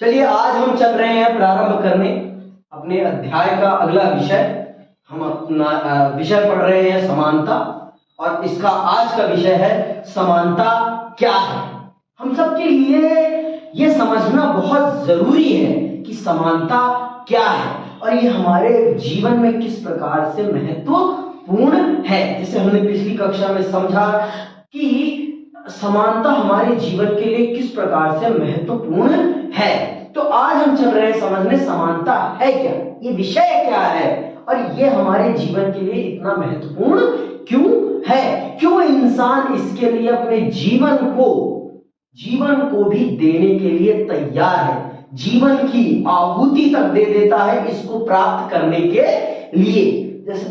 चलिए आज हम चल रहे हैं प्रारंभ करने अपने अध्याय का अगला विषय। हम अपना विषय पढ़ रहे हैं समानता, और इसका आज का विषय है समानता क्या है। हम सबके लिए ये समझना बहुत जरूरी है कि समानता क्या है और ये हमारे जीवन में किस प्रकार से महत्वपूर्ण है। जैसे हमने पिछली कक्षा में समझा कि समानता हमारे जीवन के लिए किस प्रकार से महत्वपूर्ण है, तो आज हम चल रहे हैं समझने समानता है क्या, ये विषय क्या है और ये हमारे जीवन के लिए इतना महत्वपूर्ण क्यों है, क्यों इंसान इसके लिए अपने जीवन को भी देने के लिए तैयार है, जीवन की आहुति तक दे देता है इसको प्राप्त करने के लिए। जैसे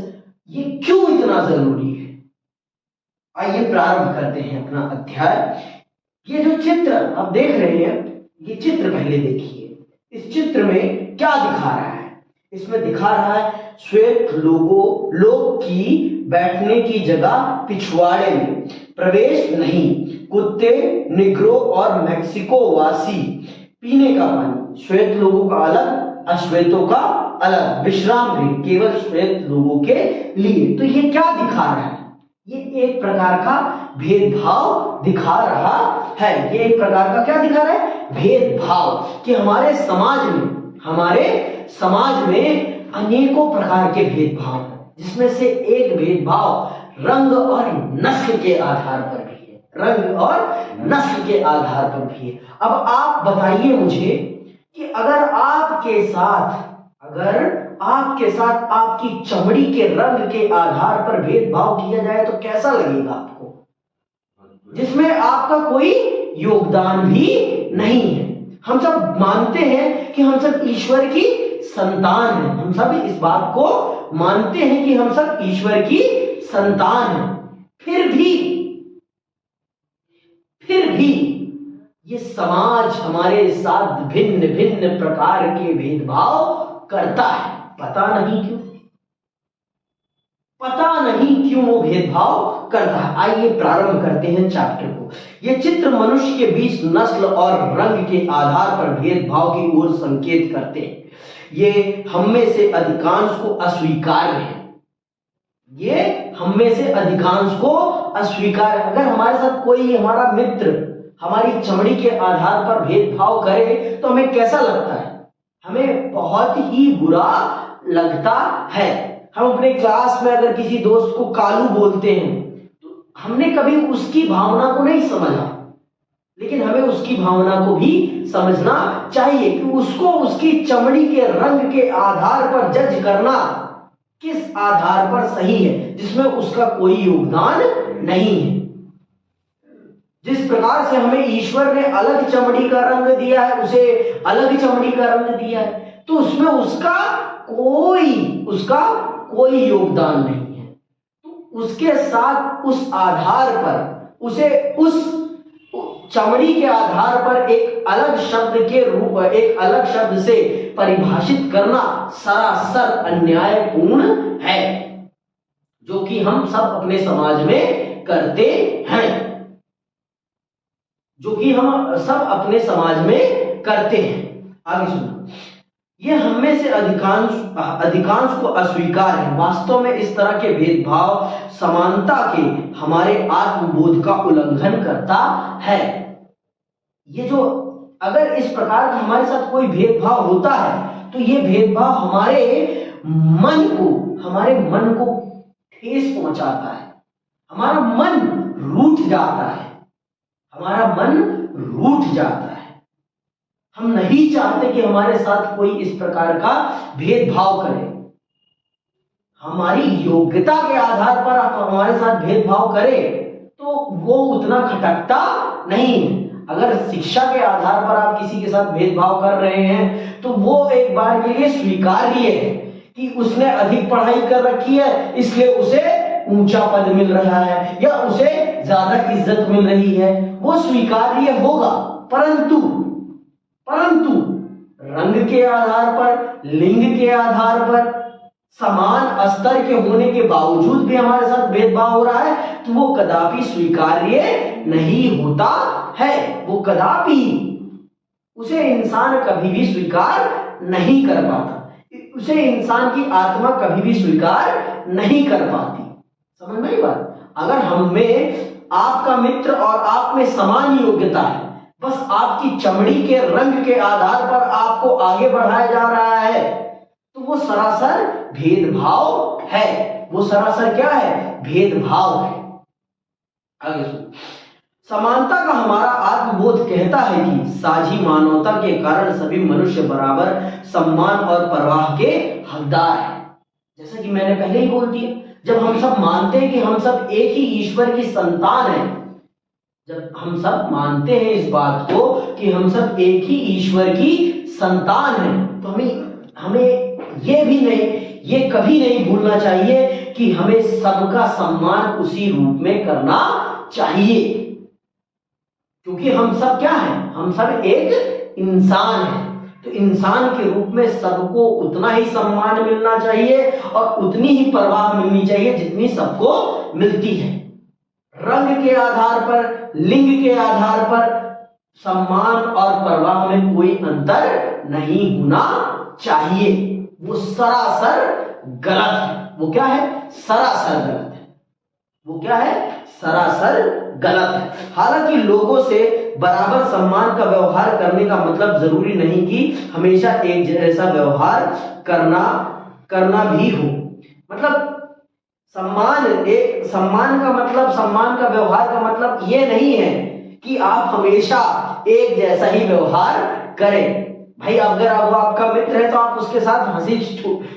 ये क्यों इतना जरूरी है, आइए प्रारंभ करते हैं अपना अध्याय। ये जो चित्र आप देख रहे हैं, ये चित्र पहले देखिए। इस चित्र में क्या दिखा रहा है? इसमें दिखा रहा है श्वेत लोग की बैठने की जगह पिछवाड़े में प्रवेश नहीं, कुत्ते, निग्रो और मैक्सिको वासी पीने का पानी, श्वेत लोगों का अलग, अश्वेतों का अलग, विश्राम गृह केवल श्वेत लोगों के लिए। तो ये क्या दिखा रहा है? ये एक प्रकार का भेदभाव दिखा रहा है। ये एक प्रकार का क्या दिखा रहा है? भेदभाव, कि हमारे समाज में अनेकों प्रकार के भेदभाव हैं, जिसमें से एक भेदभाव रंग और नस्ल के आधार पर भी है, रंग और नस्ल के आधार पर भी है। अब आप बताइए मुझे कि अगर आपके साथ आपकी चमड़ी के रंग के आधार पर भेदभाव किया जाए तो कैसा लगेगा आपको, जिसमें आपका कोई योगदान भी नहीं है। हम सब मानते हैं कि हम सब ईश्वर की संतान हैं, हम सब इस बात को मानते हैं कि हम सब ईश्वर की संतान हैं, फिर भी ये समाज हमारे साथ भिन्न भिन्न प्रकार के भेदभाव करता है। पता नहीं क्यों वो भेदभाव करता है। आइए प्रारंभ करते हैं चैप्टर को। ये चित्र मनुष्य के बीच नस्ल और रंग के आधार पर भेदभाव की ओर संकेत करते हैं। ये हम में से अधिकांश को अस्वीकार्य है। अगर हमारे साथ कोई हमारा मित्र हमारी चमड़ी के आधार पर भेदभाव करे तो हमें कैसा लगता है? हमें बहुत ही बुरा लगता है। हम अपने क्लास में अगर किसी दोस्त को कालू बोलते हैं तो हमने कभी उसकी भावना को नहीं समझा, लेकिन हमें उसकी भावना को भी समझना चाहिए कि उसको उसकी चमड़ी के रंग के आधार पर जज करना किस आधार पर सही है, जिसमें उसका कोई योगदान नहीं है। जिस प्रकार से हमें ईश्वर ने अलग चमड़ी का रंग दिया है, उसे अलग चमड़ी का रंग दिया है, तो उसमें उसका कोई योगदान नहीं है। तो उसके साथ उस आधार पर उसे उस चमड़ी के आधार पर एक अलग शब्द से परिभाषित करना सरासर अन्यायपूर्ण है, जो कि हम सब अपने समाज में करते हैं। आगे सुनो। ये हम में से अधिकांश को अस्वीकार है। वास्तव में इस तरह के भेदभाव समानता के हमारे आत्मबोध का उल्लंघन करता है। ये जो अगर इस प्रकार का हमारे साथ कोई भेदभाव होता है तो ये भेदभाव हमारे मन को ठेस पहुंचाता है। हमारा मन रूठ जाता है। हम नहीं चाहते कि हमारे साथ कोई इस प्रकार का भेदभाव करे। हमारी योग्यता के आधार पर आप हमारे साथ भेदभाव करें तो वो उतना खटकता नहीं है। अगर शिक्षा के आधार पर आप किसी के साथ भेदभाव कर रहे हैं तो वो एक बार के लिए स्वीकार्य है कि उसने अधिक पढ़ाई कर रखी है इसलिए उसे ऊंचा पद मिल रहा है या उसे ज्यादा इज्जत मिल रही है, वो स्वीकार्य होगा। परंतु रंग के आधार पर, लिंग के आधार पर समान स्तर के होने के बावजूद भी हमारे साथ भेदभाव हो रहा है तो वो कदापि स्वीकार्य नहीं होता है। वो कदापि उसे इंसान कभी भी स्वीकार नहीं कर पाता, उसे इंसान की आत्मा कभी भी स्वीकार नहीं कर पाती। समझ में आई बात? अगर हम में आपका मित्र और आप में समान योग्यता है, बस आपकी चमड़ी के रंग के आधार पर आपको आगे बढ़ाया जा रहा है, तो वो सरासर भेदभाव है। वो सरासर क्या है? भेदभाव है। आगे सुनो। समानता का हमारा आत्मबोध कहता है कि साझी मानवता के कारण सभी मनुष्य बराबर सम्मान और परवाह के हकदार हैं। जैसा कि मैंने पहले ही बोल दिया, जब हम सब मानते हैं कि हम सब एक ही ईश्वर की संतान हैं, जब हम सब मानते हैं इस बात को कि हम सब एक ही ईश्वर की संतान हैं, तो हमें ये कभी नहीं भूलना चाहिए कि हमें सबका सम्मान उसी रूप में करना चाहिए, क्योंकि हम सब क्या हैं? हम सब एक इंसान हैं। तो इंसान के रूप में सबको उतना ही सम्मान मिलना चाहिए और उतनी ही परवाह मिलनी चाहिए जितनी सबको मिलती है। रंग के आधार पर, लिंग के आधार पर सम्मान और परवाह में कोई अंतर नहीं होना चाहिए। वो सरासर गलत है। वो क्या है? सरासर गलत है। वो क्या है? सरासर गलत है। हालांकि लोगों से बराबर सम्मान का व्यवहार करने का मतलब जरूरी नहीं कि हमेशा एक जैसा व्यवहार करना भी हो। मतलब सम्मान का व्यवहार का मतलब ये नहीं है कि आप हमेशा एक जैसा ही व्यवहार करें। भाई अगर वो आपका मित्र है तो आप उसके साथ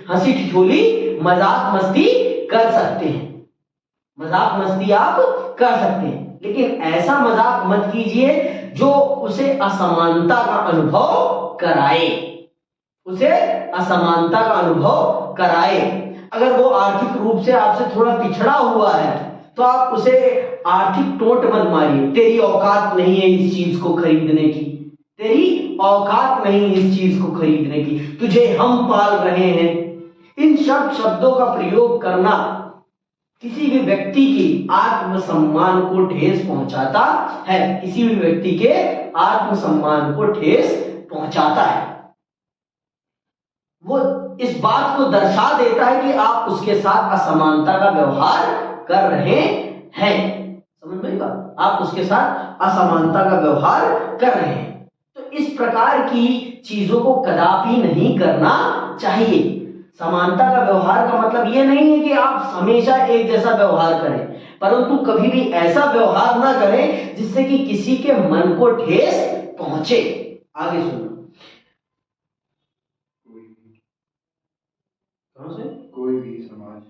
हंसी ठिठोली मजाक मस्ती कर सकते हैं, मजाक मस्ती आप कर सकते हैं, लेकिन ऐसा मजाक मत कीजिए जो उसे असमानता का अनुभव कराए, उसे असमानता का अनुभव कराए। अगर वो आर्थिक रूप से आपसे थोड़ा पिछड़ा हुआ है तो आप उसे आर्थिक टोंट मत मारिए, तेरी औकात नहीं है इस चीज को खरीदने की, तेरी औकात नहीं इस चीज को खरीदने की, तुझे हम पाल रहे हैं। इन शब्दों का प्रयोग करना किसी भी व्यक्ति की आत्मसम्मान को ठेस पहुंचाता है, किसी भी व्यक्ति के आत्मसम्मान को ठेस पहुंचाता है। वो इस बात को दर्शा देता है कि आप उसके साथ असमानता का व्यवहार कर रहे हैं। समझ में बात? आप उसके साथ असमानता का व्यवहार कर रहे हैं। तो इस प्रकार की चीजों को कदापि नहीं करना चाहिए। समानता का व्यवहार का मतलब यह नहीं है कि आप हमेशा एक जैसा व्यवहार करें, परंतु कभी भी ऐसा व्यवहार ना करें जिससे कि किसी के मन को ठेस पहुंचे। आगे सुनो। कोई भी समाज,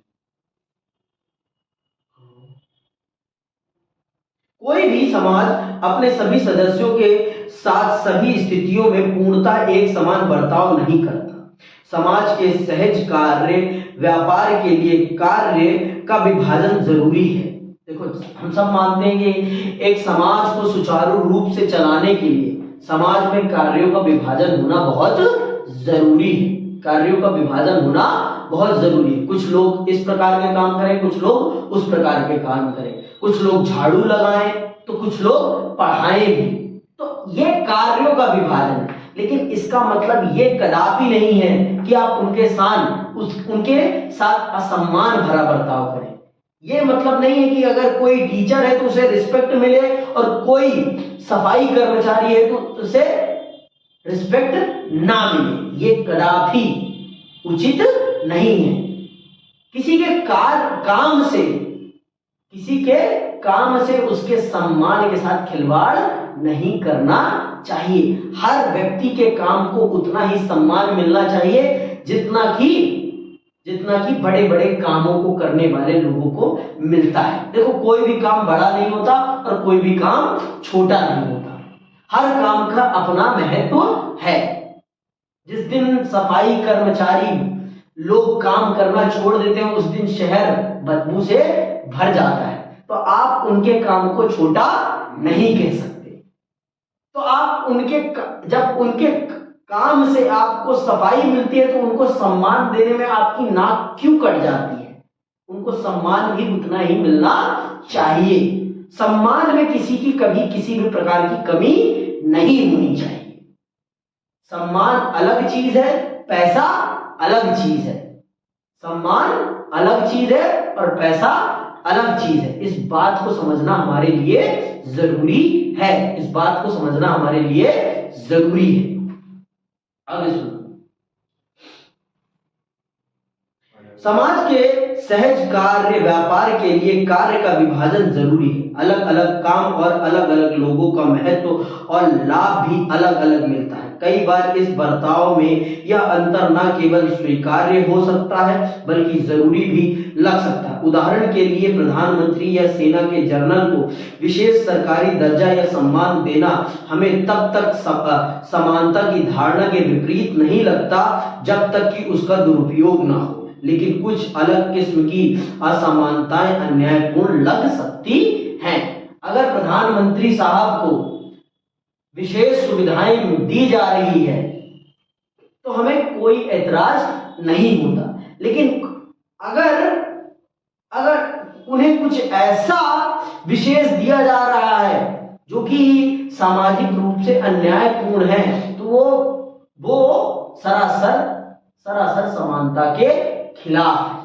कोई भी समाज अपने सभी सदस्यों के साथ सभी स्थितियों में पूर्णतः एक समान बर्ताव नहीं करता। समाज के सहज कार्य व्यापार के लिए कार्य का विभाजन जरूरी है। देखो, हम सब मानते हैं कि एक समाज को सुचारू रूप से चलाने के लिए समाज में कार्यों का विभाजन होना बहुत जरूरी है। कार्यों का विभाजन होना बहुत जरूरी है। कुछ लोग इस प्रकार के काम करें, कुछ लोग उस प्रकार के काम करें, कुछ लोग झाड़ू लगाएं तो कुछ लोग पढ़ाएं भी। तो ये कार्यों का विभाजन है, लेकिन इसका मतलब ये कदापि नहीं है कि आप उनके साथ असम्मान भरा बर्ताव करें। ये मतलब नहीं है कि अगर कोई टीचर है तो उसे रिस्पेक्ट मिले और कोई सफाई कर्मचारी है तो उसे रिस्पेक्ट ना मिले। ये कदापि उचित नहीं है। किसी के काम से उसके सम्मान के साथ खिलवाड़ नहीं करना चाहिए। हर व्यक्ति के काम को उतना ही सम्मान मिलना चाहिए जितना कि बड़े बड़े कामों को करने वाले लोगों को मिलता है। देखो, कोई भी काम बड़ा नहीं होता और कोई भी काम छोटा नहीं होता। हर काम का अपना महत्व है। जिस दिन सफाई कर्मचारी लोग काम करना छोड़ देते हैं उस दिन शहर बदबू से भर जाता है। तो आप उनके काम को छोटा नहीं कह सकते। तो आप जब उनके काम से आपको सफाई मिलती है तो उनको सम्मान देने में आपकी नाक क्यों कट जाती है? उनको सम्मान भी उतना ही मिलना चाहिए। सम्मान में किसी की कभी किसी भी प्रकार की कमी नहीं होनी चाहिए। सम्मान अलग चीज है, पैसा अलग चीज है। सम्मान अलग चीज है और पैसा अलग चीज है। इस बात को समझना हमारे लिए जरूरी है, इस बात को समझना हमारे लिए जरूरी है। आगे सुनो। समाज के सहज कार्य व्यापार के लिए कार्य का विभाजन जरूरी है। अलग अलग काम और अलग अलग लोगों का महत्व और लाभ भी अलग अलग मिलता है। कई बार इस बर्ताव में यह अंतर न केवल स्वीकार्य हो सकता है बल्कि जरूरी भी लग सकता है। उदाहरण के लिए प्रधानमंत्री या सेना के जनरल को विशेष सरकारी दर्जा या सम्मान देना हमें तब तक समानता की धारणा के विपरीत नहीं लगता जब तक कि उसका दुरुपयोग न हो, लेकिन कुछ अलग किस्म की असमानताएं अन्यायपूर्ण लग सकती हैं। अगर प्रधानमंत्री साहब को विशेष सुविधाएं दी जा रही है तो हमें कोई ऐतराज नहीं होता, लेकिन अगर उन्हें कुछ ऐसा विशेष दिया जा रहा है जो कि सामाजिक रूप से अन्यायपूर्ण है तो वो सरासर समानता के खिलाफ है।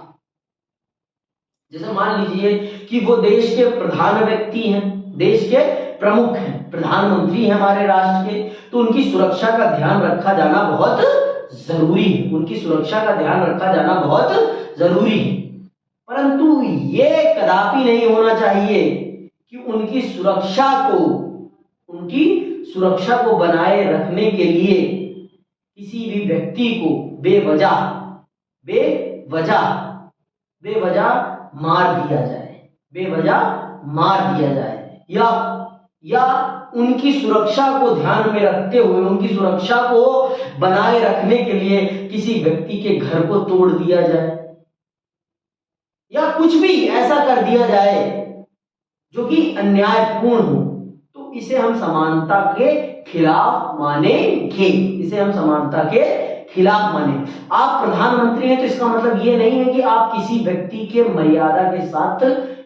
जैसे मान लीजिए कि वो देश के प्रधान व्यक्ति हैं, देश के प्रमुख हैं, प्रधानमंत्री हैं हमारे राष्ट्र के, तो उनकी सुरक्षा का ध्यान रखा जाना बहुत जरूरी है, उनकी सुरक्षा का ध्यान रखा जाना बहुत जरूरी है। परंतु ये कदापि नहीं होना चाहिए कि उनकी सुरक्षा को बनाए रखने के लिए किसी भी व्यक्ति को बेवजह मार दिया जाए या उनकी सुरक्षा को ध्यान में रखते हुए उनकी सुरक्षा को बनाए रखने के लिए किसी व्यक्ति के घर को तोड़ दिया जाए या कुछ भी ऐसा कर दिया जाए जो कि अन्यायपूर्ण हो, तो इसे हम समानता के खिलाफ मानेंगे, इसे हम समानता के खिलाफ माने। आप प्रधानमंत्री हैं तो इसका मतलब ये नहीं है कि आप किसी व्यक्ति के मर्यादा के साथ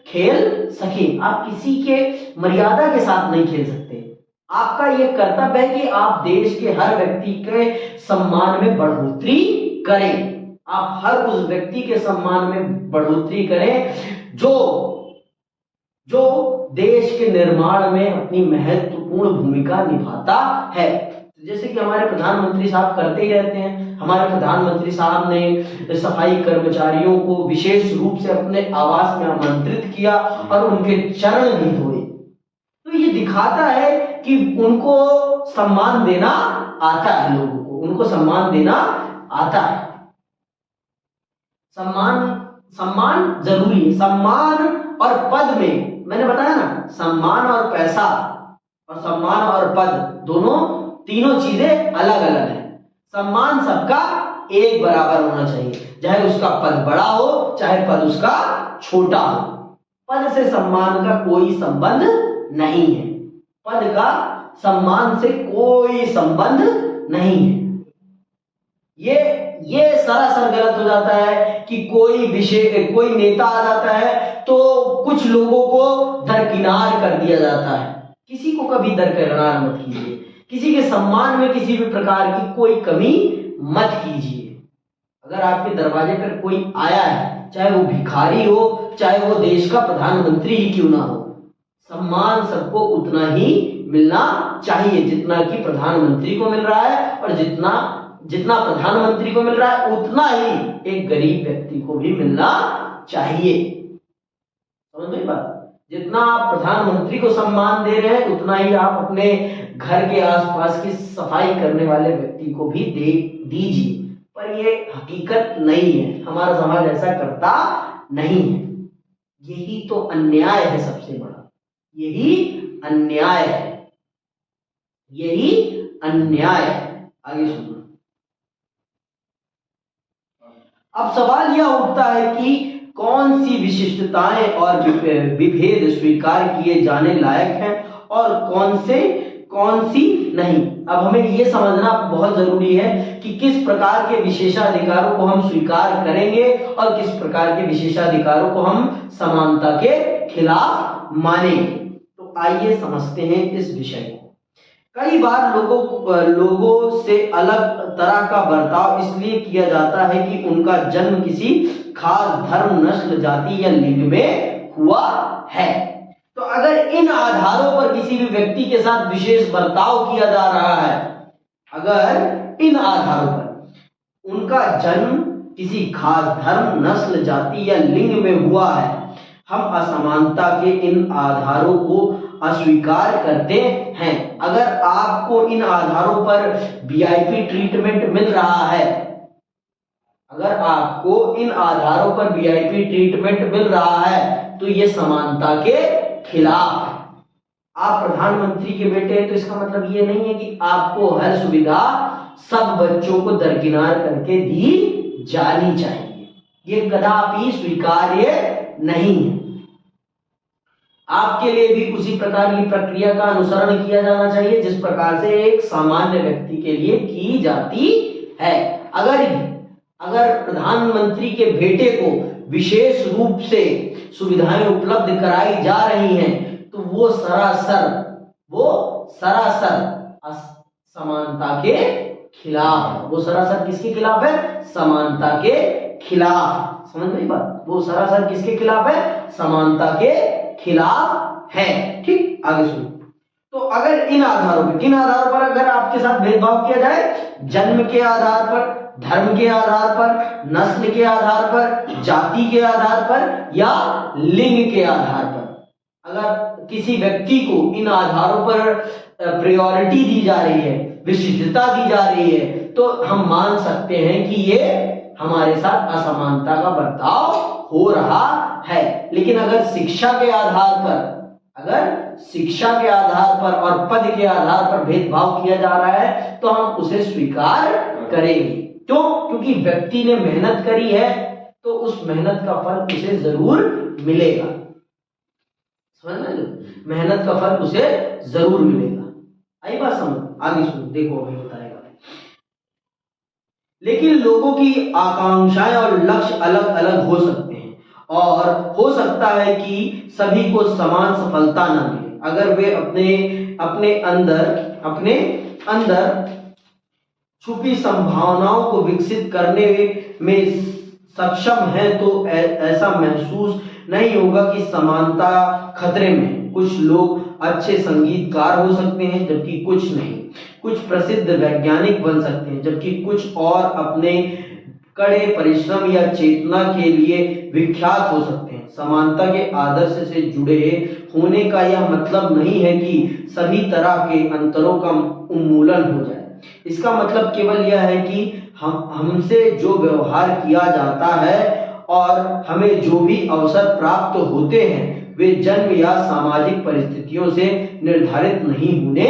खेल सके, आप किसी के मर्यादा के साथ नहीं खेल सकते। आपका ये कर्तव्य है कि आप देश के हर व्यक्ति के सम्मान में बढ़ोतरी करें, आप हर उस व्यक्ति के सम्मान में बढ़ोतरी करें जो देश के निर्माण में अपनी महत्वपूर्ण भूमिका निभाता है। जैसे कि हमारे प्रधानमंत्री साहब करते ही रहते हैं। हमारे प्रधानमंत्री साहब ने सफाई कर्मचारियों को विशेष रूप से अपने आवास में आमंत्रित किया और उनके चरण भी धोए, तो ये दिखाता है कि उनको सम्मान देना आता है, लोगों को उनको सम्मान देना आता है। सम्मान जरूरी है। सम्मान और पद में मैंने बताया ना, सम्मान और पैसा और सम्मान और पद तीनों चीजें अलग अलग हैं। सम्मान सबका एक बराबर होना चाहिए, चाहे उसका पद बड़ा हो चाहे पद उसका छोटा हो। पद से सम्मान का कोई संबंध नहीं है, पद का सम्मान से कोई संबंध नहीं है। ये सरासर गलत हो जाता है कि कोई नेता आ जाता है तो कुछ लोगों को दरकिनार कर दिया जाता है। किसी को कभी दरकिनार मत कीजिए, किसी के सम्मान में किसी भी प्रकार की कोई कमी मत कीजिए। अगर आपके दरवाजे पर कोई आया है, चाहे वो भिखारी हो चाहे वो देश का प्रधानमंत्री ही क्यों ना हो, सम्मान सबको उतना ही मिलना चाहिए जितना कि प्रधानमंत्री को मिल रहा है, और जितना प्रधानमंत्री को मिल रहा है उतना ही एक गरीब व्यक्ति को भी मिलना चाहिए। समझ में बात? जितना आप प्रधानमंत्री को सम्मान दे रहे हैं उतना ही आप अपने घर के आसपास की सफाई करने वाले व्यक्ति को भी दे दीजिए। पर ये हकीकत नहीं है, हमारा समाज ऐसा करता नहीं है। यही तो अन्याय है, सबसे बड़ा यही अन्याय है, यही अन्याय है। आगे सुनो। अब सवाल यह उठता है कि कौन सी विशिष्टताएं और विभेद स्वीकार किए जाने लायक हैं और कौन सी नहीं। अब हमें यह समझना बहुत जरूरी है कि किस प्रकार के विशेषाधिकारों को हम स्वीकार करेंगे और किस प्रकार के विशेषाधिकारों को हम समानता के खिलाफ मानेंगे। तो आइए समझते हैं इस विषय को। कई बार लोगों से अलग तरह का बर्ताव इसलिए किया जाता है कि उनका जन्म किसी खास धर्म, नस्ल, जाति या लिंग में हुआ है। तो अगर इन आधारों पर किसी भी व्यक्ति के साथ विशेष बर्ताव किया जा रहा है, अगर इन आधारों पर उनका जन्म किसी खास धर्म, नस्ल, जाति या लिंग में हुआ है, हम असमानता के इन आधारों को अस्वीकार करते हैं। अगर आपको इन आधारों पर वीआईपी ट्रीटमेंट मिल रहा है, अगर आपको इन आधारों पर वीआईपी ट्रीटमेंट मिल रहा है, तो ये समानता के खिलाफ है। आप प्रधानमंत्री के बेटे हैं, तो इसका मतलब ये नहीं है कि आपको हर सुविधा सब बच्चों को दरकिनार करके दी जानी चाहिए। ये कदापि स्वीकार्य नहीं है। आपके लिए भी उसी प्रकार की प्रक्रिया का अनुसरण किया जाना चाहिए जिस प्रकार से एक सामान्य व्यक्ति के लिए की जाती है। अगर प्रधानमंत्री के बेटे को विशेष रूप से सुविधाएं उपलब्ध कराई जा रही हैं, तो वो सरासर समानता के खिलाफ है। वो सरासर किसके खिलाफ है? समानता के खिलाफ। समझ गई बात? वो सरासर किसके खिलाफ है? समानता के खिलाफ है। ठीक, आगे सुनो। तो अगर किन आधारों पर अगर आपके साथ भेदभाव किया जाए, जन्म के आधार पर, धर्म के आधार पर, नस्ल के आधार पर, जाति के आधार पर या लिंग के आधार पर, अगर किसी व्यक्ति को इन आधारों पर प्रायोरिटी दी जा रही है, विशिष्टता दी जा रही है, तो हम मान सकते हैं कि ये हमारे साथ असमानता का बर्ताव हो रहा है। लेकिन अगर शिक्षा के आधार पर और पद के आधार पर भेदभाव किया जा रहा है, तो हम उसे स्वीकार करेंगे। क्यों? क्योंकि व्यक्ति ने मेहनत करी है, तो उस मेहनत का फल उसे जरूर मिलेगा। समझ रहे हो? मेहनत का फल उसे जरूर मिलेगा। आई बात समझ? आगे सुनो, देखो अभी बताएगा। लेकिन लोगों की आकांक्षाएं और लक्ष्य अलग अलग हो सकते हैं, और हो सकता है कि सभी को समान सफलता न मिले। अगर वे अपने अंदर छुपी संभावनाओं को विकसित करने में सक्षम है, तो ऐसा महसूस नहीं होगा कि समानता खतरे में। कुछ लोग अच्छे संगीतकार हो सकते हैं, जबकि कुछ नहीं। कुछ प्रसिद्ध वैज्ञानिक बन सकते हैं, जबकि कुछ और अपने कड़े परिश्रम या चेतना के लिए विख्यात हो सकते हैं। समानता के आदर्श से जुड़े होने का यह मतलब नहीं है कि सभी तरह के अंतरों का उन्मूलन हो जाए। इसका मतलब केवल यह है कि हमसे जो व्यवहार किया जाता है और हमें जो भी अवसर प्राप्त होते हैं, वे जन्म या सामाजिक परिस्थितियों से निर्धारित नहीं होने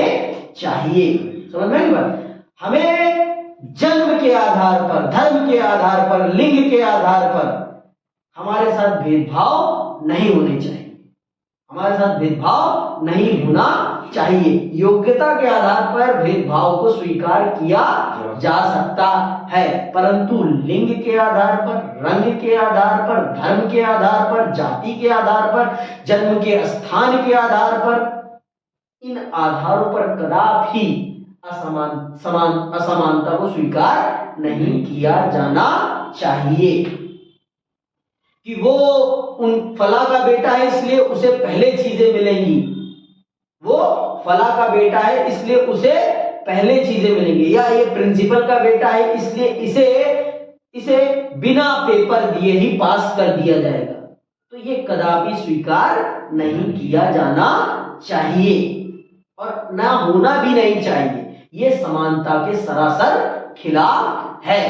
चाहिए। समझ में आई बात? हमें जन्म के आधार पर, धर्म के आधार पर, लिंग के आधार पर हमारे साथ भेदभाव नहीं होने चाहिए। हमारे साथ भेदभाव नहीं होना चाहिए। योग्यता के आधार पर भेदभाव को स्वीकार किया जा सकता है, परंतु लिंग के आधार पर, रंग के आधार पर, धर्म के आधार पर, जाति के आधार पर, जन्म के स्थान के आधार पर, इन आधारों पर कदापि असमानता को स्वीकार नहीं किया जाना चाहिए। कि वो उन फला का बेटा है इसलिए उसे पहले चीजें मिलेंगी, वो फला का बेटा है इसलिए उसे पहले चीजें मिलेंगी, या ये प्रिंसिपल का बेटा है इसलिए इसे बिना पेपर दिए ही पास कर दिया जाएगा। तो ये कदापि स्वीकार नहीं किया जाना चाहिए और ना होना भी नहीं चाहिए। ये समानता के सरासर खिलाफ है।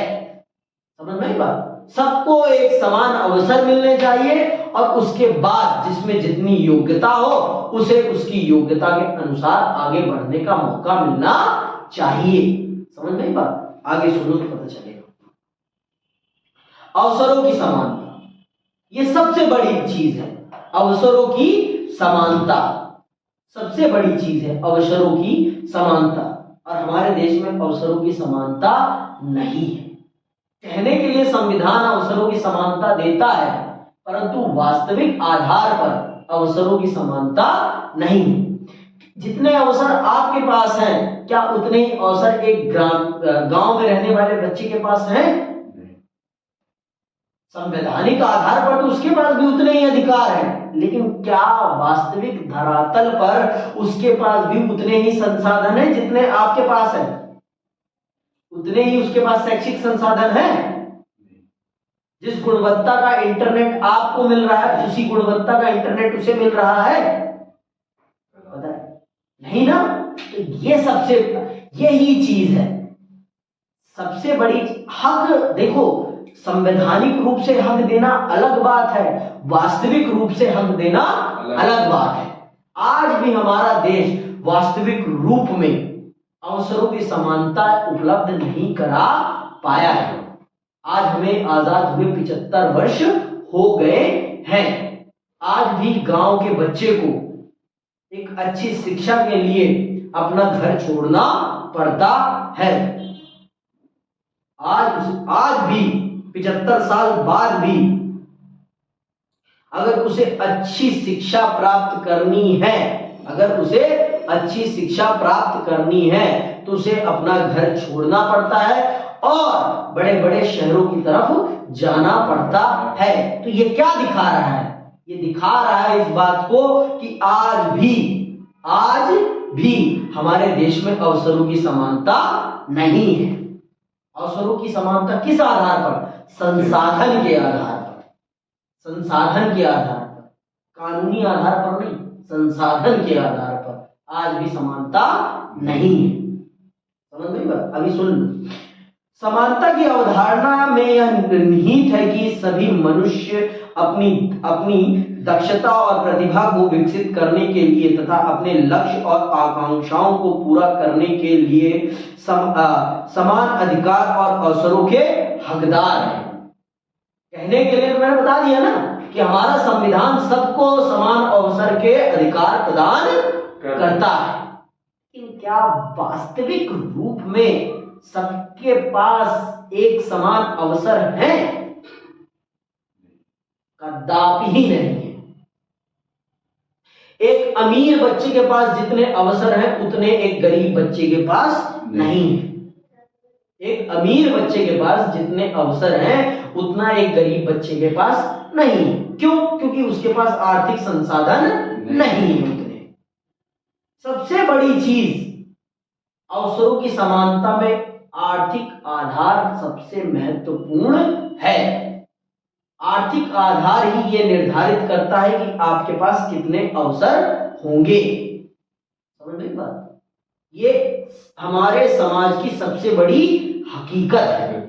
समझ में आई बात? सबको एक समान अवसर मिलने चाहिए और उसके बाद जिसमें जितनी योग्यता हो उसे उसकी योग्यता के अनुसार आगे बढ़ने का मौका मिलना चाहिए। समझ में आई बात? आगे सुनो तो पता चलेगा। अवसरों की समानता, ये सबसे बड़ी चीज है। अवसरों की समानता सबसे बड़ी चीज है, अवसरों की समानता। और हमारे देश में अवसरों की समानता नहीं है। कहने के लिए संविधान अवसरों की समानता देता है, परंतु वास्तविक आधार पर अवसरों की समानता नहीं है। जितने अवसर आपके पास हैं, क्या उतने ही अवसर एक गांव में रहने वाले बच्चे के पास हैं? संवैधानिक आधार पर तो उसके पास भी उतने ही अधिकार हैं, लेकिन क्या वास्तविक धरातल पर उसके पास भी उतने ही संसाधन हैं जितने आपके पास हैं? उतने ही उसके पास शैक्षिक संसाधन हैं? जिस गुणवत्ता का इंटरनेट आपको मिल रहा है, उसी गुणवत्ता का इंटरनेट उसे मिल रहा है? पता है नहीं ना? तो यही चीज है सबसे बड़ी हक। देखो, संवैधानिक रूप से हक देना अलग बात है, वास्तविक रूप से हक देना अलग बात है। आज भी हमारा देश वास्तविक रूप में अवसरों की समानता उपलब्ध नहीं करा पाया है। आज हमें आजाद हुए 75 वर्ष हो गए हैं। आज भी गांव के बच्चे को एक अच्छी शिक्षा के लिए अपना घर छोड़ना पड़ता है। आज भी 75 साल बाद भी अगर उसे अच्छी शिक्षा प्राप्त करनी है, तो उसे अपना घर छोड़ना पड़ता है और बड़े बड़े शहरों की तरफ जाना पड़ता है। तो ये क्या दिखा रहा है? ये दिखा रहा है इस बात को कि आज भी हमारे देश में अवसरों की समानता नहीं है। अवसरों की समानता किस आधार पर? संसाधन के आधार पर, कानूनी आधार पर नहीं, संसाधन के आधार पर आज भी समानता नहीं है। समझ गई बात? अभी सुन लो। समानता की अवधारणा में यह निहित है कि सभी मनुष्य अपनी दक्षता और प्रतिभा को विकसित करने के लिए तथा अपने लक्ष्य और आकांक्षाओं को पूरा करने के लिए समान अधिकार और अवसरों के हकदार हैं। कहने के लिए तो मैंने बता दिया ना कि हमारा संविधान सबको समान अवसर के अधिकार प्रदान करता है, लेकिन क्या वास्तविक रूप में सबके पास एक समान अवसर है? कदापि ही नहीं है। एक अमीर बच्चे के पास जितने अवसर हैं उतने एक गरीब बच्चे के पास नहीं है। एक अमीर बच्चे के पास जितने अवसर हैं उतना एक गरीब बच्चे के पास नहीं है। क्यों? क्योंकि उसके पास आर्थिक संसाधन नहीं है उतने। सबसे बड़ी चीज अवसरों की समानता में आर्थिक आधार सबसे महत्वपूर्ण है। आर्थिक आधार ही ये निर्धारित करता है कि आपके पास कितने अवसर होंगे। समझ गई बात? ये हमारे समाज की सबसे बड़ी हकीकत है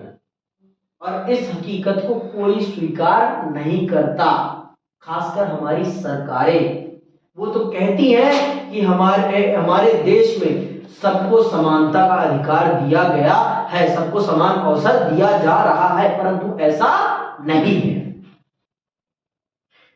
और इस हकीकत को कोई स्वीकार नहीं करता, खासकर हमारी सरकारें। वो तो कहती हैं कि हमारे देश में सबको समानता का अधिकार दिया गया है, सबको समान अवसर दिया जा रहा है, परंतु ऐसा नहीं है।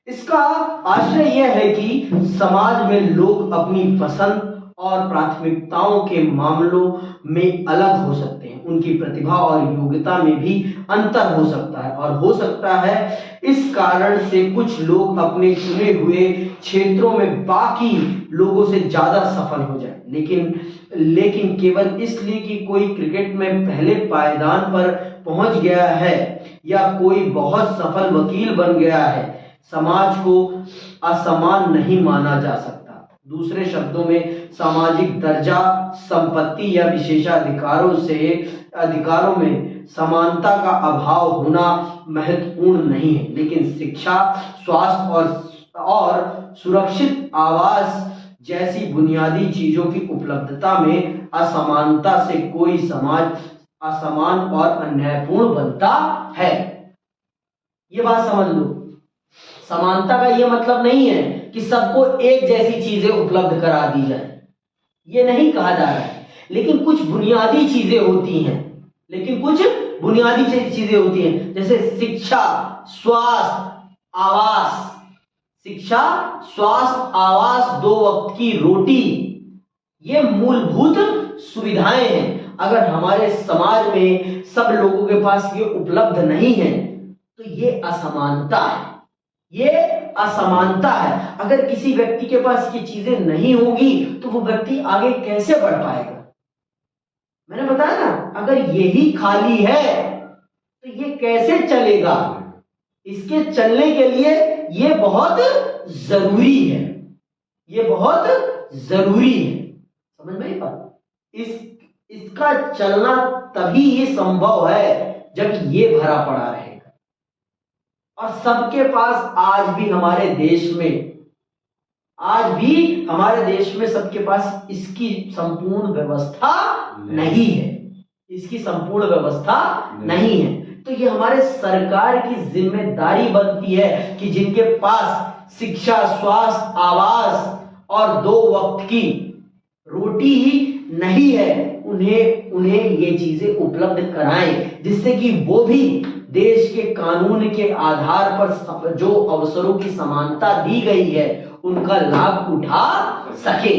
इसका आशय यह है कि समाज में लोग अपनी पसंद और प्राथमिकताओं के मामलों में अलग हो सकते हैं। उनकी प्रतिभा और योग्यता में भी अंतर हो सकता है और हो सकता है इस कारण से कुछ लोग अपने चुने हुए क्षेत्रों में बाकी लोगों से ज्यादा सफल हो जाए, लेकिन केवल इसलिए कि कोई क्रिकेट में पहले पायदान पर पहुंच गया है या कोई बहुत सफल वकील बन गया है, समाज को असमान नहीं माना जा सकता। दूसरे शब्दों में सामाजिक दर्जा, संपत्ति या अधिकारों में समानता का अभाव होना महत्वपूर्ण नहीं है, लेकिन शिक्षा, स्वास्थ्य और सुरक्षित आवास जैसी बुनियादी चीजों की उपलब्धता में असमानता से कोई समाज असमान और अन्यायपूर्ण बनता है। ये बात समझ लो। समानता का यह मतलब नहीं है कि सबको एक जैसी चीजें उपलब्ध करा दी जाए, ये नहीं कहा जा रहा है, लेकिन कुछ बुनियादी चीजें होती हैं, जैसे शिक्षा, स्वास्थ्य, आवास, 2 वक्त की रोटी, ये मूलभूत सुविधाएं हैं। अगर हमारे समाज में सब लोगों के पास ये उपलब्ध नहीं है तो ये असमानता है, ये असमानता है। अगर किसी व्यक्ति के पास ये चीजें नहीं होगी तो वो व्यक्ति आगे कैसे बढ़ पाएगा? मैंने बताया ना, अगर यही खाली है तो ये कैसे चलेगा? इसके चलने के लिए ये बहुत जरूरी है, ये बहुत जरूरी है। समझ में आई बात? इसका चलना तभी ये संभव है जब ये भरा पड़ा रहेगा। और सबके पास आज भी हमारे देश में सबके पास इसकी संपूर्ण व्यवस्था नहीं है, इसकी संपूर्ण व्यवस्था नहीं है। तो ये हमारे सरकार की जिम्मेदारी बनती है कि जिनके पास शिक्षा, स्वास्थ्य, आवास और 2 वक्त की रोटी नहीं है, उन्हें ये चीजें उपलब्ध कराएं, जिससे कि वो भी देश के कानून के आधार पर जो अवसरों की समानता दी गई है उनका लाभ उठा सके।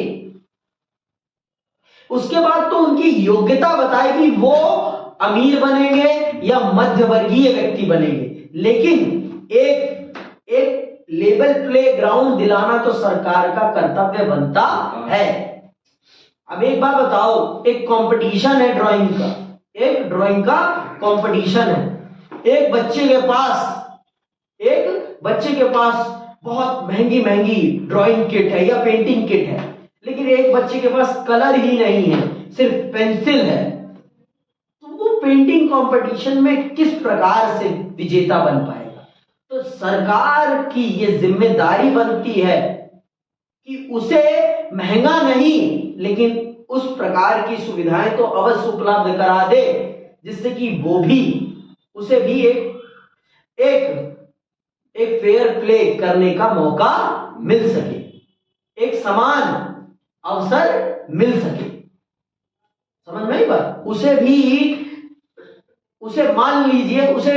उसके बाद तो उनकी योग्यता बताएगी, वो अमीर बनेंगे या मध्य वर्गीय व्यक्ति बनेंगे, लेकिन एक लेवल प्ले ग्राउंड दिलाना तो सरकार का कर्तव्य बनता है। अब एक बात बताओ, एक कंपटीशन है ड्राइंग का, एक ड्राइंग का कंपटीशन है। एक बच्चे के पास बहुत महंगी ड्राइंग किट है या पेंटिंग किट है, लेकिन एक बच्चे के पास कलर ही नहीं है, सिर्फ पेंसिल है, तो वो पेंटिंग कंपटीशन में किस प्रकार से विजेता बन पाएगा? तो सरकार की ये जिम्मेदारी बनती है कि उसे महंगा नहीं लेकिन उस प्रकार की सुविधाएं तो अवश्य उपलब्ध करा दे, जिससे कि उसे भी एक फेयर प्ले करने का मौका मिल सके, एक समान अवसर मिल सके। समझ में आई बात? उसे मान लीजिए, उसे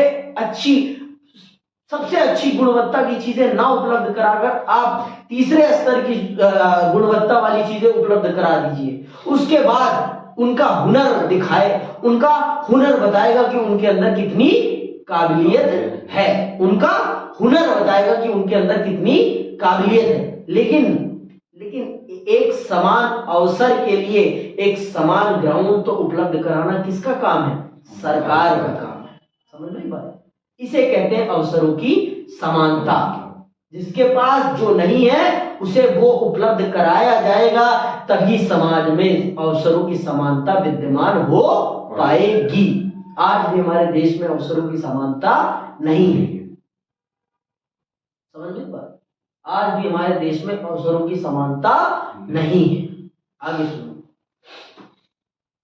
सबसे अच्छी गुणवत्ता की चीजें ना उपलब्ध कराकर आप तीसरे स्तर की गुणवत्ता वाली चीजें उपलब्ध करा दीजिए। उसके बाद उनका हुनर दिखाए, उनका हुनर बताएगा कि उनके अंदर कितनी काबिलियत है, उनका हुनर बताएगा कि उनके अंदर कितनी काबिलियत है। लेकिन एक समान अवसर के लिए एक समान ग्राउंड तो उपलब्ध कराना किसका काम है? सरकार का काम है। समझ में आई बात? इसे कहते हैं अवसरों की समानता। जिसके पास जो नहीं है उसे वो उपलब्ध कराया जाएगा, तभी समाज में अवसरों की समानता विद्यमान हो पाएगी। आज भी हमारे देश में अवसरों की समानता नहीं है। समझ में बात? आज भी हमारे देश में अवसरों की समानता नहीं है। आगे सुनो,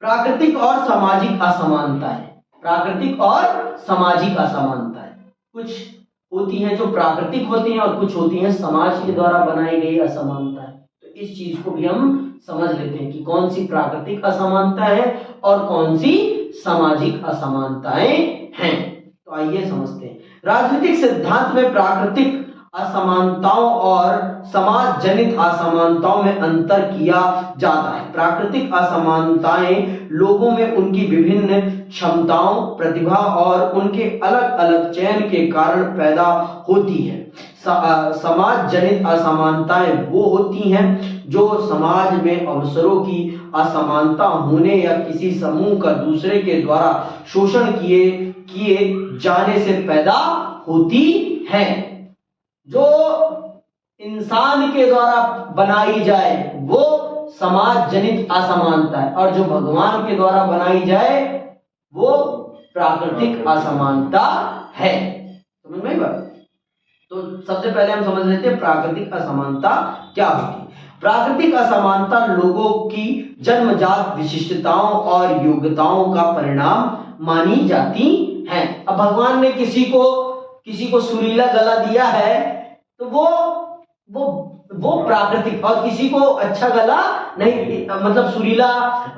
प्राकृतिक और सामाजिक असमानताएं। प्राकृतिक और सामाजिक असमानताएं कुछ होती हैं जो प्राकृतिक होती हैं और कुछ होती हैं समाज के द्वारा बनाई गई असमानताएं। तो इस चीज को भी हम समझ लेते हैं कि कौन सी प्राकृतिक असमानता है और कौन सी सामाजिक असमानताएं हैं। तो आइए समझते हैं। राजनीतिक सिद्धांत में प्राकृतिक असमानताओं और समाज जनित असमानताओं में अंतर किया जाता है। प्राकृतिक असमानताएं लोगों में उनकी विभिन्न क्षमताओं, प्रतिभा और उनके अलग अलग चयन के कारण पैदा होती है। समाज जनित असमानताएं वो होती हैं जो समाज में अवसरों की असमानता होने या किसी समूह का दूसरे के द्वारा शोषण किए जाने से पैदा होती है। जो इंसान के द्वारा बनाई जाए वो समाज जनित असमानता है, और जो भगवान के द्वारा बनाई जाए वो प्राकृतिक असमानता है। समझ में बात? तो सबसे पहले हम समझ लेते हैं प्राकृतिक असमानता क्या होती है। प्राकृतिक असमानता लोगों की जन्मजात विशिष्टताओं और योग्यताओं का परिणाम मानी जाती है। अब भगवान ने किसी को सुरीला गला दिया है तो वो प्राकृतिक, और किसी को अच्छा गला नहीं, मतलब सुरीला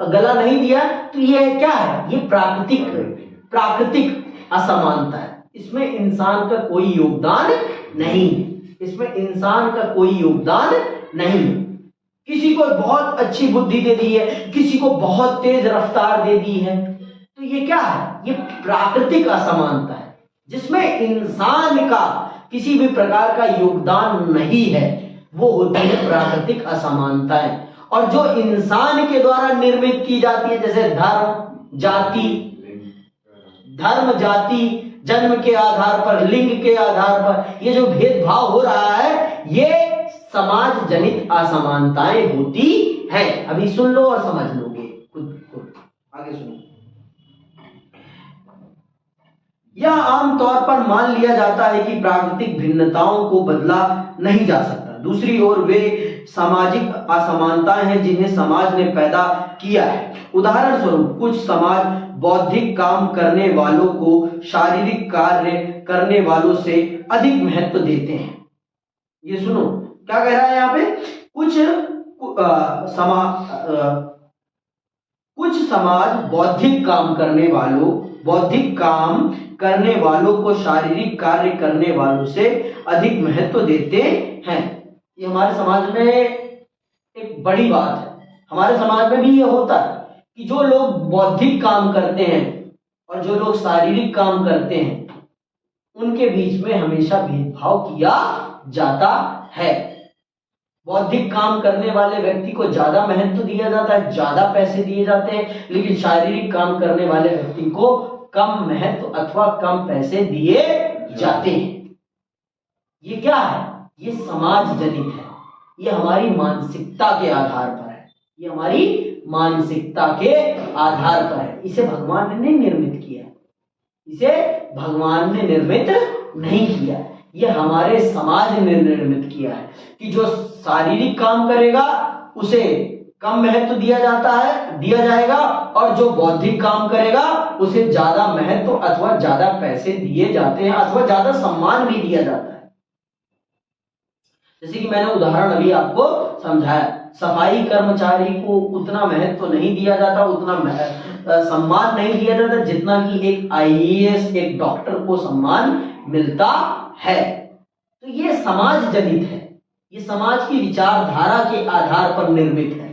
गला नहीं दिया, तो ये क्या है? ये प्राकृतिक असमानता है। इसमें इंसान का कोई योगदान नहीं है, इसमें इंसान का कोई योगदान नहीं है। किसी को बहुत अच्छी बुद्धि दे दी है, किसी को बहुत तेज रफ्तार दे दी है, तो ये क्या है? ये प्राकृतिक असमानता है, जिसमें इंसान का किसी भी प्रकार का योगदान नहीं है, वो होती है प्राकृतिक असमानताएं। और जो इंसान के द्वारा निर्मित की जाती है, जैसे धर्म जाति जन्म के आधार पर, लिंग के आधार पर ये जो भेदभाव हो रहा है, ये समाज जनित असमानताएं होती है। अभी सुन लो और समझ लोगे खुद आगे सुनो। यह आमतौर पर मान लिया जाता है कि प्राकृतिक भिन्नताओं को बदला नहीं जा सकता। दूसरी ओर वे सामाजिक असमानताएं हैं जिन्हें समाज ने पैदा किया है। उदाहरण स्वरूप कुछ समाज बौद्धिक काम करने वालों को शारीरिक कार्य करने वालों से अधिक महत्व देते हैं। ये सुनो क्या कह रहा है यहाँ पे, कुछ समाज बौद्धिक काम करने वालों को शारीरिक कार्य करने वालों से अधिक महत्व देते हैं। ये हमारे समाज में एक बड़ी बात है। हमारे समाज में भी ये होता है कि जो लोग बौद्धिक काम करते हैं और जो लोग शारीरिक काम करते हैं, उनके बीच में हमेशा भेदभाव किया जाता है। बौद्धिक काम करने वाले व्यक्ति को ज्यादा महत्व दिया जाता है, ज्यादा पैसे दिए जाते हैं, लेकिन शारीरिक काम करने वाले व्यक्ति को कम महत्व अथवा कम पैसे दिए जाते हैं। ये क्या है? ये समाज जनित है। ये हमारी मानसिकता के आधार पर है। ये हमारी मानसिकता के आधार पर है। इसे भगवान ने नहीं निर्मित किया, इसे भगवान ने निर्मित नहीं किया, ये हमारे समाज ने निर्मित किया है कि जो शारीरिक काम करेगा उसे कम महत्व दिया जाएगा, और जो बौद्धिक काम करेगा उसे ज्यादा महत्व अथवा ज्यादा पैसे दिए जाते हैं अथवा ज्यादा सम्मान भी दिया जाता है। जैसे कि मैंने उदाहरण अभी आपको समझाया, सफाई कर्मचारी को उतना महत्व नहीं दिया जाता, उतना सम्मान नहीं दिया जाता जितना कि एक आईएएस, एक डॉक्टर को सम्मान मिलता है। तो ये समाज जनित है, ये समाज की विचारधारा के आधार पर निर्मित है।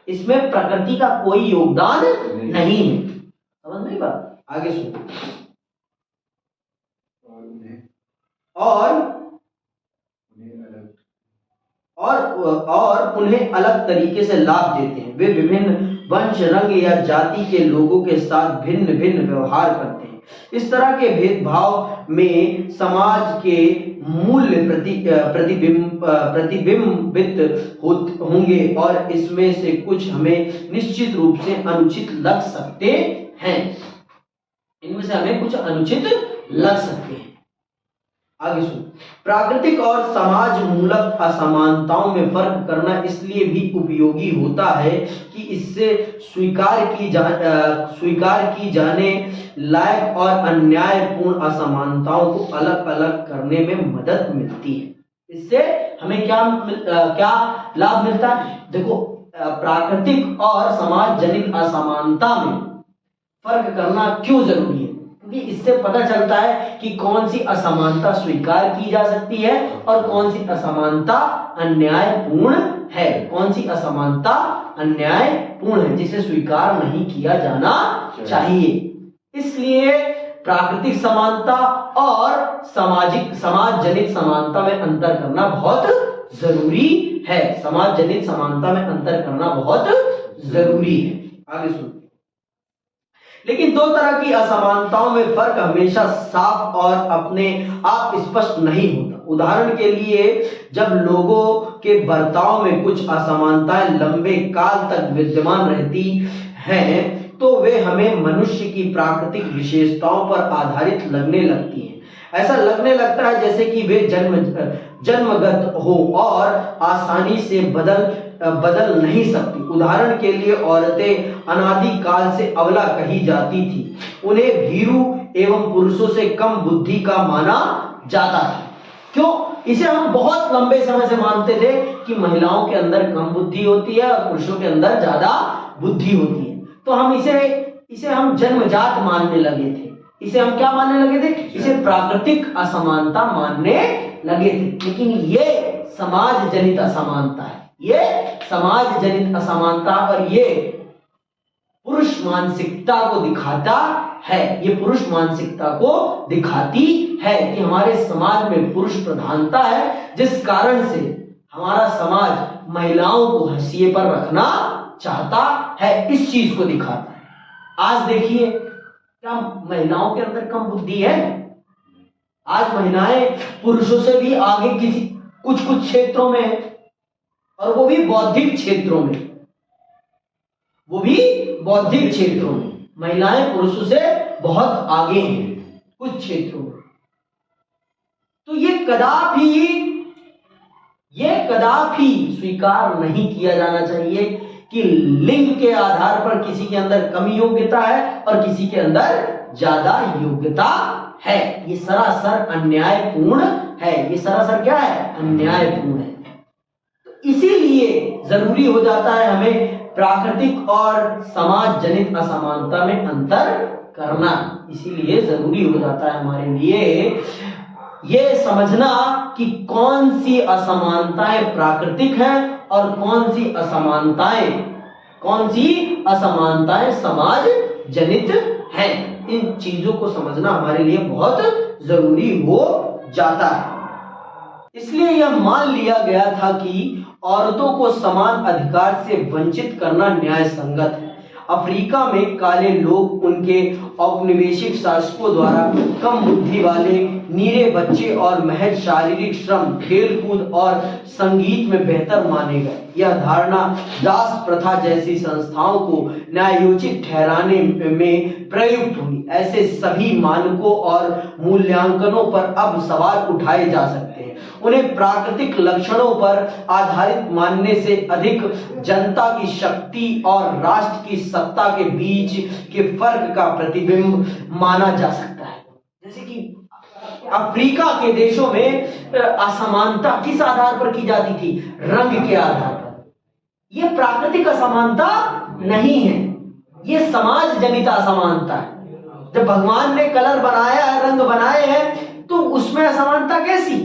इसमें प्रकृति का कोई योगदान नहीं है। समझ नहीं बात? आगे सुनो। और उन्हें अलग तरीके से लाभ देते हैं। वे विभिन्न वंश, रंग या जाति के लोगों के साथ भिन्न भिन्न व्यवहार करते हैं। इस तरह के भेदभाव में समाज के मूल्य प्रतिबिंबित होंगे और इसमें से कुछ हमें निश्चित रूप से अनुचित लग सकते हैं। इनमें से हमें कुछ अनुचित लग सकते हैं। आगे सुनो। प्राकृतिक और समाज मूलक असमानताओं में फर्क करना इसलिए भी उपयोगी होता है कि इससे स्वीकार की जाने लायक और अन्यायपूर्ण असमानताओं को अलग अलग करने में मदद मिलती है। इससे हमें क्या लाभ मिलता है? देखो, प्राकृतिक और समाज जनित असमानता में फर्क करना क्यों जरूरी है? क्योंकि इससे पता चलता है कि कौन सी असमानता स्वीकार की जा सकती है और कौन सी असमानता अन्यायपूर्ण है, कौन सी असमानता अन्यायपूर्ण है जिसे स्वीकार नहीं किया जाना चाहिए। इसलिए प्राकृतिक समानता और समाज जनित समानता में अंतर करना बहुत जरूरी है। समाज जनित समानता में अंतर करना बहुत जरूरी है। आगे सुनो। लेकिन दो तरह की असमानताओं में फर्क हमेशा साफ और अपने आप स्पष्ट नहीं होता। उदाहरण के लिए, जब लोगों के बर्ताव में कुछ असमानताएं लंबे काल तक विद्यमान रहती हैं, तो वे हमें मनुष्य की प्राकृतिक विशेषताओं पर आधारित लगने लगती हैं। ऐसा लगने लगता है जैसे कि वे जन्मगत हो और आसानी से बदल नहीं सकती। उदाहरण के लिए, औरतें अनादि काल से अबला कही जाती थी। उन्हें भीरू एवं पुरुषों से कम बुद्धि का माना जाता था। क्यों? इसे हम बहुत लंबे समय से मानते थे कि महिलाओं के अंदर कम बुद्धि होती है और पुरुषों के अंदर ज्यादा बुद्धि होती है। तो हम इसे हम जन्मजात मानने लगे थे। इसे हम क्या मानने लगे थे? इसे प्राकृतिक असमानता मानने लगे थे। लेकिन ये समाज जनित असमानता है, ये समाज जनित असमानता, और ये पुरुष मानसिकता को दिखाता है, ये पुरुष मानसिकता को दिखाती है कि हमारे समाज में पुरुष प्रधानता है, जिस कारण से हमारा समाज महिलाओं को हाशिए पर रखना चाहता है, इस चीज को दिखाता है। आज देखिए, क्या महिलाओं के अंदर कम बुद्धि है? आज महिलाएं पुरुषों से भी आगे किसी कुछ कुछ क्षेत्रों में है, और वो भी बौद्धिक क्षेत्रों में, वो भी बौद्धिक क्षेत्रों में महिलाएं पुरुषों से बहुत आगे हैं कुछ क्षेत्रों में। तो ये कदापि स्वीकार नहीं किया जाना चाहिए कि लिंग के आधार पर किसी के अंदर कम योग्यता है और किसी के अंदर ज्यादा योग्यता है। ये सरासर अन्यायपूर्ण है। ये सरासर क्या है? अन्यायपूर्ण है। तो इसीलिए जरूरी हो जाता है हमें प्राकृतिक और समाज जनित असमानता में अंतर करना। इसीलिए जरूरी हो जाता है हमारे लिए ये समझना कि कौन सी असमानताएं प्राकृतिक हैं और कौन सी असमानताएं समाज जनित हैं। इन चीजों को समझना हमारे लिए बहुत जरूरी हो जाता है। इसलिए यह मान लिया गया था कि औरतों को समान अधिकार से वंचित करना न्याय संगत है। अफ्रीका में काले लोग उनके औपनिवेशिक शासकों द्वारा कम बुद्धि वाले नीरे बच्चे और महज शारीरिक श्रम, खेलकूद और संगीत में बेहतर माने गए। यह धारणा दास प्रथा जैसी संस्थाओं को न्यायोचित ठहराने में प्रयुक्त हुई। ऐसे सभी मानकों और मूल्यांकनों पर अब सवाल उठाए जा सकते हैं। उन्हें प्राकृतिक लक्षणों पर आधारित मानने से अधिक जनता की शक्ति और राष्ट्र की सत्ता के बीच के फर्क का प्रतिबिंब माना जा सकता है। जैसे कि अफ्रीका के देशों में असमानता किस आधार पर की जाती थी? रंग के आधार पर। यह प्राकृतिक असमानता नहीं है, यह समाज जनित असमानता है। जब भगवान ने कलर बनाया है, रंग बनाए हैं, तो उसमें असमानता कैसी?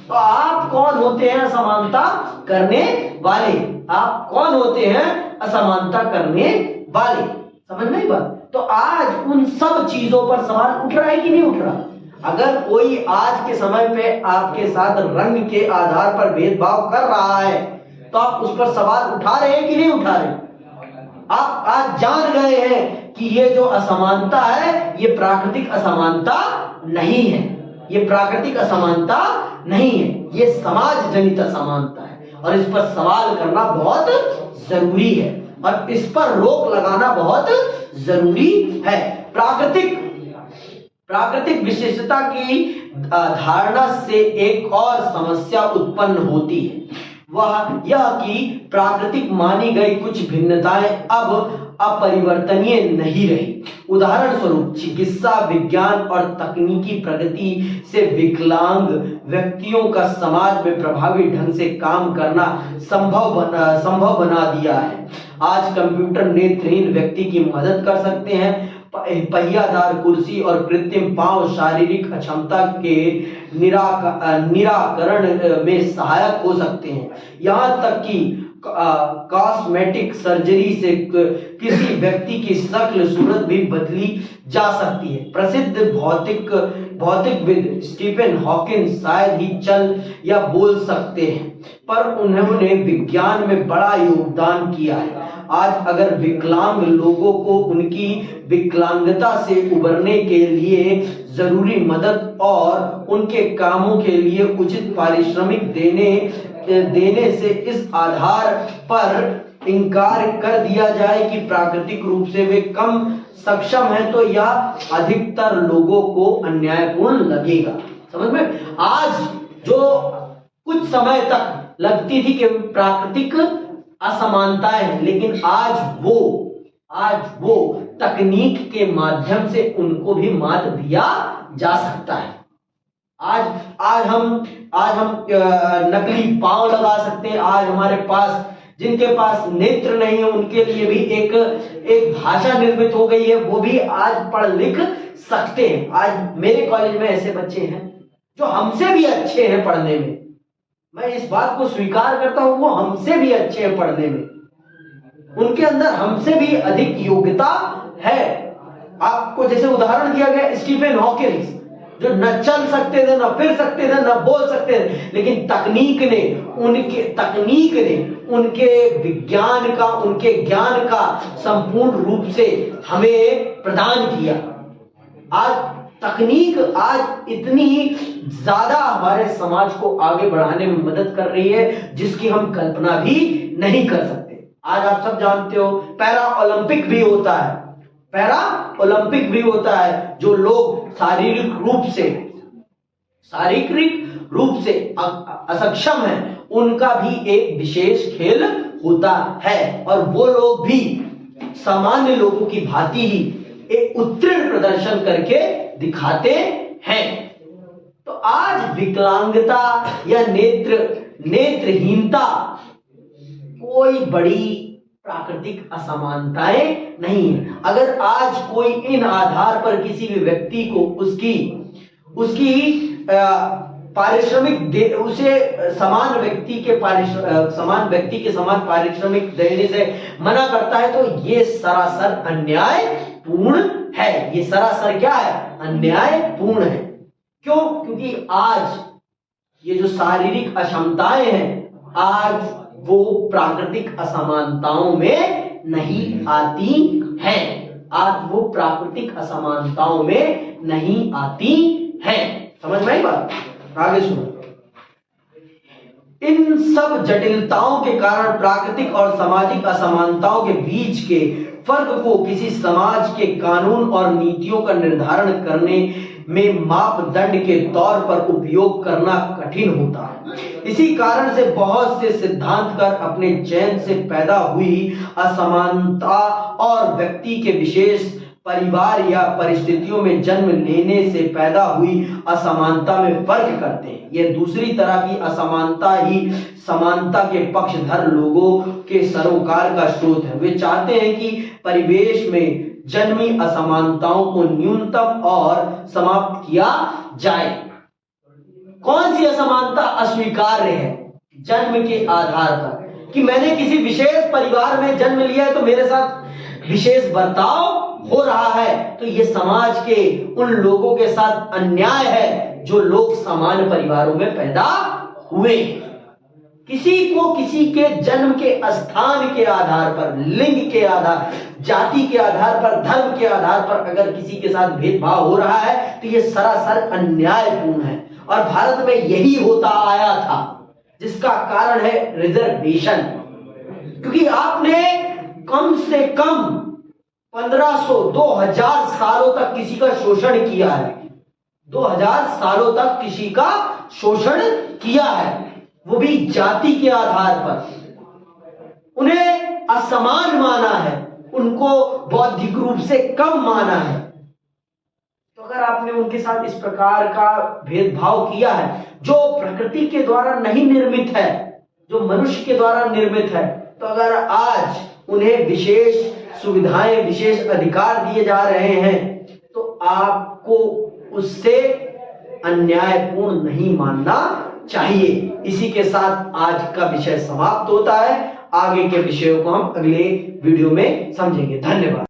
तो आप कौन होते हैं असमानता करने वाले? आप कौन होते हैं असमानता करने वाले? समझ में बात? तो आज उन सब चीजों पर सवाल उठ रहा है कि नहीं उठ रहा? अगर कोई आज के समय पे आपके साथ रंग के आधार पर भेदभाव कर रहा है, तो आप उस पर सवाल उठा रहे हैं कि नहीं उठा रहे? आप आज जान गए हैं कि ये जो असमानता है, ये प्राकृतिक असमानता नहीं है, ये प्राकृतिक असमानता नहीं है, ये समाज जनित असमानता है। और इस पर सवाल करना बहुत जरूरी है और इस पर रोक लगाना बहुत जरूरी है। प्राकृतिक विशेषता की धारणा से एक और समस्या उत्पन्न होती है, वह यह कि प्राकृतिक मानी गई कुछ भिन्नताएं अब अपरिवर्तनीय नहीं रही। उदाहरण स्वरूप चिकित्सा, विज्ञान और तकनीकी प्रगति से विकलांग व्यक्तियों का समाज में प्रभावी ढंग से काम करना संभव बना दिया है। आज कंप्यूटर नेत्रहीन व्यक्ति की मदद कर सकते हैं। पहियादार कुर्सी और कृत्रिम पांव शारीरिक अक्षमता के निराकरण में सहायक हो सकते हैं। यहाँ तक कि कॉस्मेटिक सर्जरी से किसी व्यक्ति की शक्ल सूरत भी बदली जा सकती है। प्रसिद्ध भौतिकविद स्टीफन हॉकिंस शायद ही चल या बोल सकते हैं, पर उन्होंने विज्ञान में बड़ा योगदान किया है। आज अगर विकलांग लोगों को उनकी विकलांगता से उबरने के लिए जरूरी मदद और उनके कामों के लिए उचित पारिश्रमिक देने से इस आधार पर इनकार कर दिया जाए कि प्राकृतिक रूप से वे कम सक्षम हैं, तो यह अधिकतर लोगों को अन्यायपूर्ण लगेगा। समझ में? आज जो कुछ समय तक लगती थी कि प्राकृतिक असमानताएं हैं, लेकिन आज वो तकनीक के माध्यम से उनको भी मात दिया जा सकता है। आज हम नकली पांव लगा सकते हैं। आज हमारे पास जिनके पास नेत्र नहीं है उनके लिए भी एक भाषा निर्मित हो गई है, वो भी आज पढ़ लिख सकते हैं। आज मेरे कॉलेज में ऐसे बच्चे हैं जो हमसे भी अच्छे हैं पढ़ने में। मैं इस बात को स्वीकार करता हूं, वो हमसे भी अच्छे हैं पढ़ने में। उनके अंदर हमसे भी अधिक योग्यता है। आपको जैसे उदाहरण दिया गया स्टीफन हॉकिंस, जो न चल सकते थे, न फिर सकते थे, न बोल सकते थे, लेकिन तकनीक ने उनके विज्ञान का, उनके ज्ञान का संपूर्ण रूप से हमें प्रदान किया। आज तकनीक आज इतनी ज्यादा हमारे समाज को आगे बढ़ाने में मदद कर रही है जिसकी हम कल्पना भी नहीं कर सकते। आज आप सब जानते हो पैरा ओलंपिक भी होता है, पैरा ओलंपिक भी होता है, जो लोग शारीरिक रूप से असक्षम हैं, उनका भी एक विशेष खेल होता है और वो लोग भी सामान्य लोगों की भांति ही एक उत्तीर्ण प्रदर्शन करके दिखाते हैं। तो आज विकलांगता या नेत्रहीनता कोई बड़ी प्राकृतिक असमानताएं नहीं है। अगर आज कोई इन आधार पर किसी भी व्यक्ति को उसकी पारिश्रमिक दे, उसे समान व्यक्ति के समान पारिश्रमिक देने से मना करता है तो ये सरासर अन्यायपूर्ण है। ये सरासर क्या है? अन्यायपूर्ण है। क्यों? क्योंकि आज ये जो शारीरिक अक्षमताएं हैं, आज वो प्राकृतिक असमानताओं में नहीं आती हैं। आज वो प्राकृतिक असमानताओं में नहीं आती हैं। समझ में आई बात? आगे सुनो। इन सब जटिलताओं के कारण प्राकृतिक और सामाजिक असमानताओं के बीच के फर्क को किसी समाज के कानून और नीतियों का निर्धारण करने में मापदंड के तौर पर उपयोग करना कठिन होता है। इसी कारण से बहुत से सिद्धांतकार अपने चयन से पैदा हुई असमानता और व्यक्ति के विशेष परिवार या परिस्थितियों में जन्म लेने से पैदा हुई असमानता में फर्क करते हैं। यह दूसरी तरह की असमानता ही समानता के पक्षधर लोगों के सरोकार का स्रोत है। वे चाहते हैं कि परिवेश में जन्मी असमानताओं को न्यूनतम और समाप्त किया जाए। कौन सी असमानता अस्वीकार्य है? जन्म के आधार पर, कि मैंने किसी विशेष परिवार में जन्म लिया है तो मेरे साथ विशेष बर्ताव हो रहा है, तो ये समाज के उन लोगों के साथ अन्याय है जो लोग समान परिवारों में पैदा हुए। किसी को किसी के जन्म के स्थान के आधार पर, लिंग के आधार, जाति के आधार पर, धर्म के आधार पर अगर किसी के साथ भेदभाव हो रहा है तो ये सरासर अन्यायपूर्ण है। और भारत में यही होता आया था, जिसका कारण है रिजर्वेशन। क्योंकि आपने कम से कम 1500-2000 सालों तक किसी का शोषण किया है। 2000 सालों तक किसी का शोषण किया है, वो भी जाति के आधार पर। उन्हें असमान माना है, उनको बौद्धिक रूप से कम माना है। तो अगर आपने उनके साथ इस प्रकार का भेदभाव किया है जो प्रकृति के द्वारा नहीं निर्मित है, जो मनुष्य के द्वारा निर्मित है, तो अगर आज उन्हें विशेष सुविधाएं, विशेष अधिकार दिए जा रहे हैं तो आपको उससे अन्यायपूर्ण नहीं मानना चाहिए। इसी के साथ आज का विषय समाप्त होता है। आगे के विषयों को हम अगले वीडियो में समझेंगे। धन्यवाद।